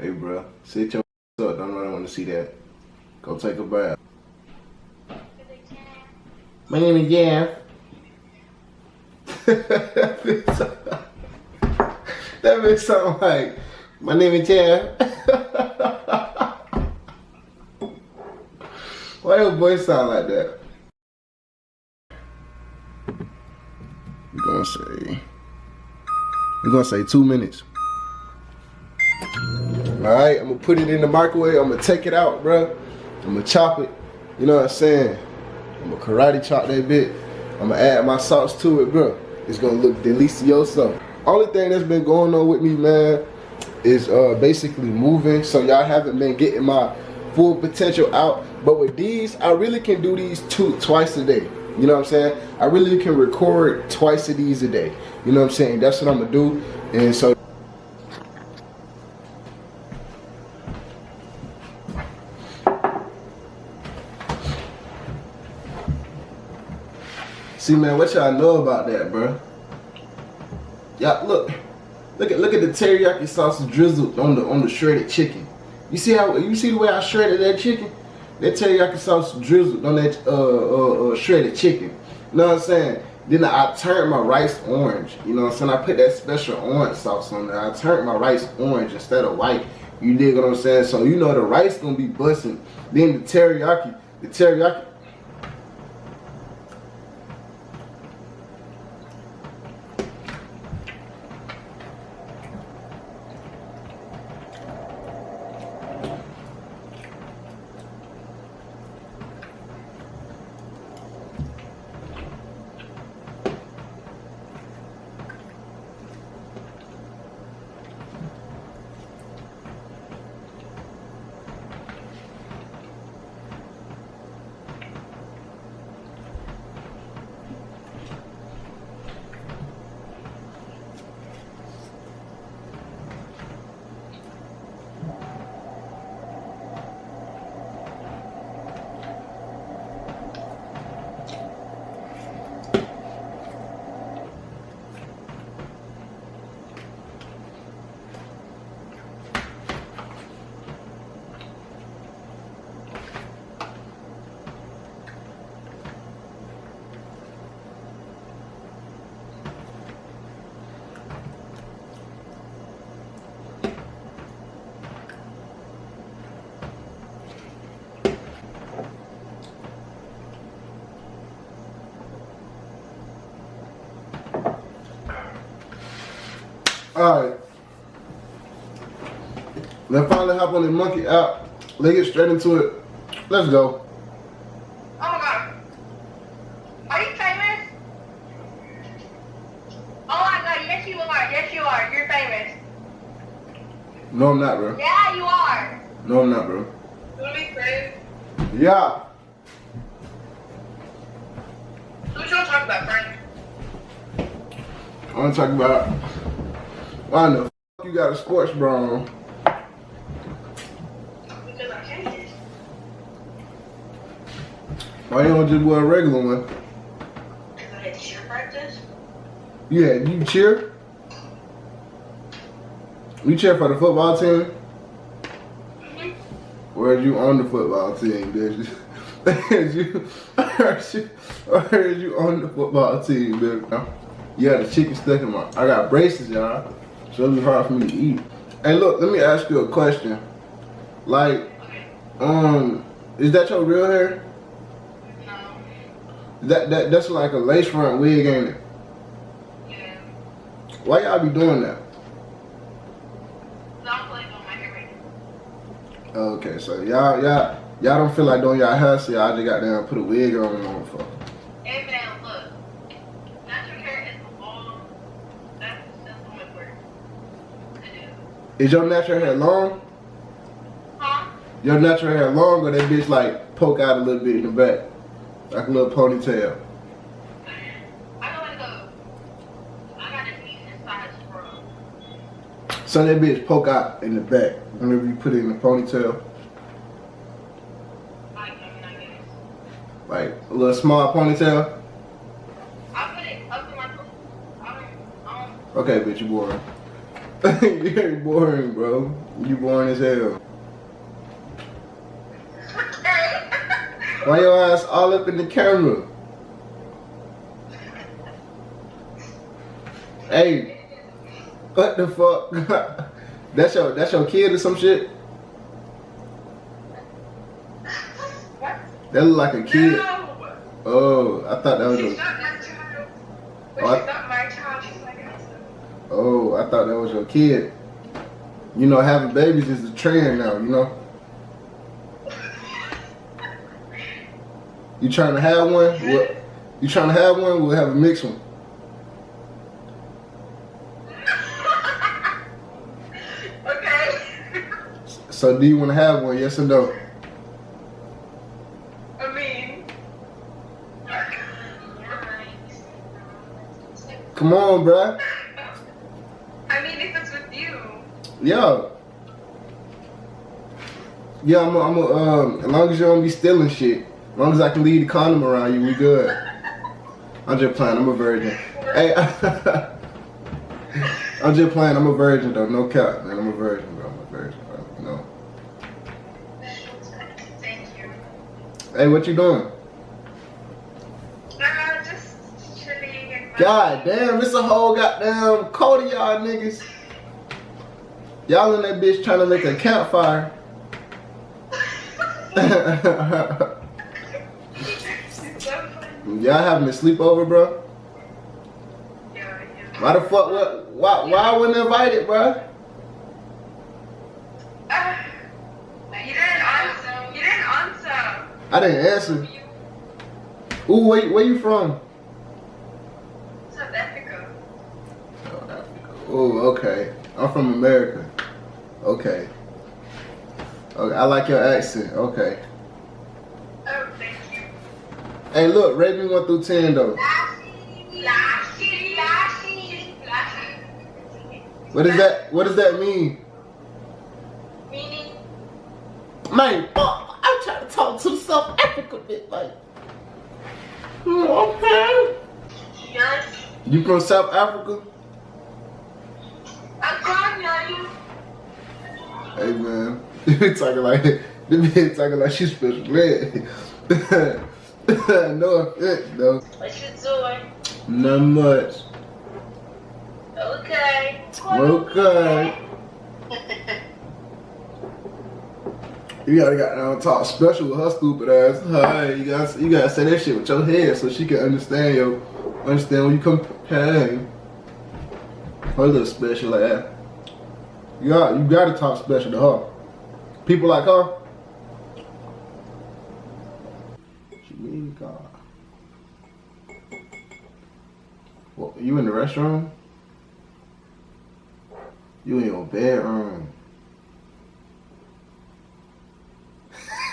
Hey, bro, sit your up. Don't nobody want to see that. Go take a bath. My name is Jeff. That makes sound like my name is Jeff. Why your voice sound like that? We're gonna say 2 minutes. Alright, I'm gonna put it in the microwave. I'm gonna take it out, bro. I'm gonna chop it. You know what I'm saying? I'm gonna karate chop that bit. I'm gonna add my sauce to it, bro. It's gonna look delicioso. Only thing that's been going on with me, man, is basically moving. So y'all haven't been getting my full potential out. But with these, I really can do these twice a day. You know what I'm saying? I really can record twice of these a day. You know what I'm saying? That's what I'm gonna do. And so see, man, what y'all know about that, bro? Y'all look at the teriyaki sauce drizzled on the shredded chicken. You see the way I shredded that chicken? That teriyaki sauce drizzled on that shredded chicken. You know what I'm saying? Then I turned my rice orange. You know what I'm saying? I put that special orange sauce on there. I turned my rice orange instead of white. You dig what I'm saying? So you know the rice gonna be busting. Then the teriyaki. Alright. Let's finally hop on the monkey app. Let's get straight into it. Let's go. Oh my god. Are you famous? Oh my god, yes you are. Yes you are. You're famous. No, I'm not, bro. Yeah, you are. No, I'm not, bro. You wanna be friends? Yeah. Who you wanna talk about, Frank? I want to talk about why the f you got a sports bra on? Because I changed it. Why you don't just wear a regular one? Because I had cheer practice. Yeah, you cheer? You cheer for the football team? Mm-hmm. Or are you on the football team, bitch? Or are you on the football team, bitch? Yeah, the chicken stuck in I got braces, y'all. So it'll be hard for me to eat. Hey, look, let me ask you a question. Like, is that your real hair? No. That's like a lace front wig, ain't it? Yeah. Why y'all be doing that? I'm playing on my hair right now. Okay, so y'all don't feel like doing y'all hair, so y'all just got there and put a wig on for. Hey man, look. Natural hair is long. That's so much work to do. Is your natural hair long? Huh? Your natural hair long, or that bitch like poke out a little bit in the back? Like a little ponytail? I know where to go. I got this meat inside the room. So that bitch poke out in the back whenever you put it in a ponytail? I guess. Like a little small ponytail? I put it up to my. Okay, bitch, you boring. You're boring, bro. You boring as hell. Okay. Why your ass all up in the camera? Hey, what the fuck? That's your kid or some shit? What? That look like a kid. No. Oh, I thought that was She's your. not my child. But Oh, she's not my child. She's my grandson. Oh, I thought that was your kid. You know, having babies is the trend now. You know. You trying to have one? What? You trying to have one? We'll have a mixed one. Okay. So, do you want to have one? Yes or no? I mean. Come on, bruh. I mean, if it's with you. Yeah. Yeah, I'm as long as you don't be stealing shit, as long as I can leave the condom around you, we good. I'm just playing, I'm a virgin. Hey, I'm just playing, I'm a virgin though, no cap, man, I'm a virgin, bro, I'm a virgin, bro, you know. Thank you. Hey, what you doing? Just chilling and. God damn, it's a whole goddamn cold of y'all niggas. Y'all in that bitch trying to make a campfire. Y'all having a sleepover, bro? Yeah. Why the fuck? Why I wasn't invited, bro? You didn't answer. You didn't answer. I didn't answer. Ooh, where you from? South Africa. South Africa. Oh, okay. I'm from America. Okay. Okay, I like your accent. Okay. Oh, thank you. Hey, look, rate me 1 through 10 though. What does that mean? Meaning? Man, I'm trying to talk to the South Africa bit like. Okay. Yes. You from South Africa? I can't hear you. Hey man, you talking like this bitch talking like she's special ed. No offense though. What you doing? Not much. Okay. Okay. You gotta talk special with her stupid ass. Hi, you gotta say that shit with your head so she can understand when you come. Hey, her little special ass. You gotta talk special to her. People like her. She mean God. Well, you in the restroom? You in your bedroom.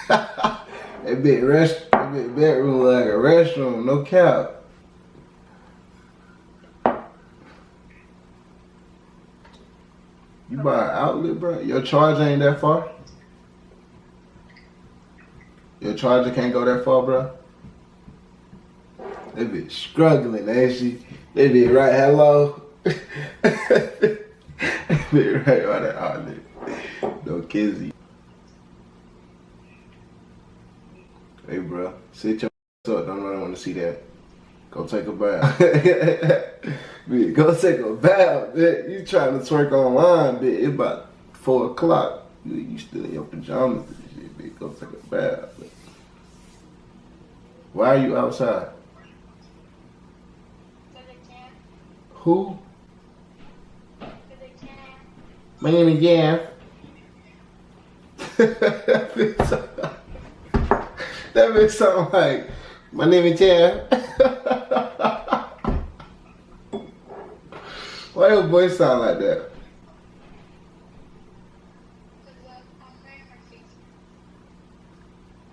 That big bedroom like a restroom, no cap. You buy an outlet, bro? Your charger ain't that far? Your charger can't go that far, bro? That bitch struggling, ain't she? That bitch right, hello? That bitch right on that outlet. No kizzy. Hey, bro, sit your up. Don't want to see that. Go take a bath. Bitch, go take a bath, bitch. You trying to twerk online, bitch. It's about 4 o'clock. You still in your pajamas and shit, bitch. Go take a bath, bitch. Why are you outside? Who? My name is Jeff. That bitch sound like, my name is Jeff. Why your voice sound like that?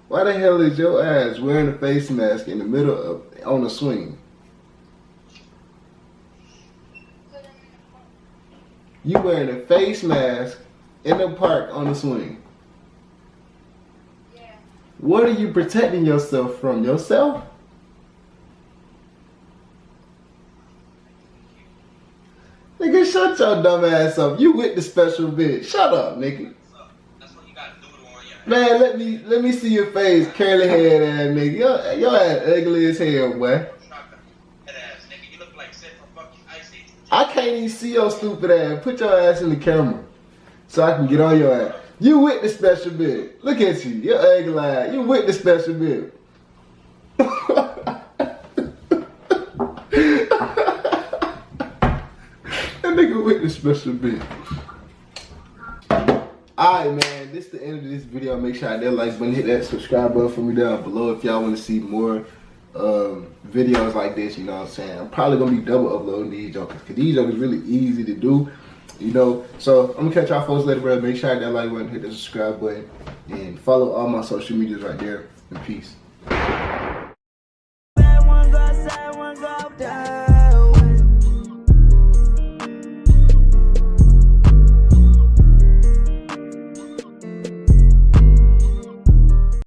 Why the hell is your ass wearing a face mask in the middle of, on a swing? You wearing a face mask in the park on a swing. Yeah. What are you protecting yourself from? Yourself? Nigga, shut Shut your dumb ass up. You with the special bitch. Shut up, nigga. That's what you got noodle on your Man, let me see your face, curly head ass nigga. Your ass ugly as hell, boy. Head ass nigga, you look like Sid from fucking Ice Age. I can't even see your stupid ass. Put your ass in the camera so I can get on your ass. You with the special bitch. Look at you. Your ugly ass. You with the special bitch. That nigga with the special bitch. Alright, man. This is the end of this video. Make sure I hit that like button, hit that subscribe button for me down below if y'all want to see more videos like this. You know what I'm saying? I'm probably gonna be double uploading these jokers because these jokers really easy to do. You know, so I'm gonna catch y'all folks later, bro. Make sure I hit that like button, hit that subscribe button, and follow all my social medias right there. And peace.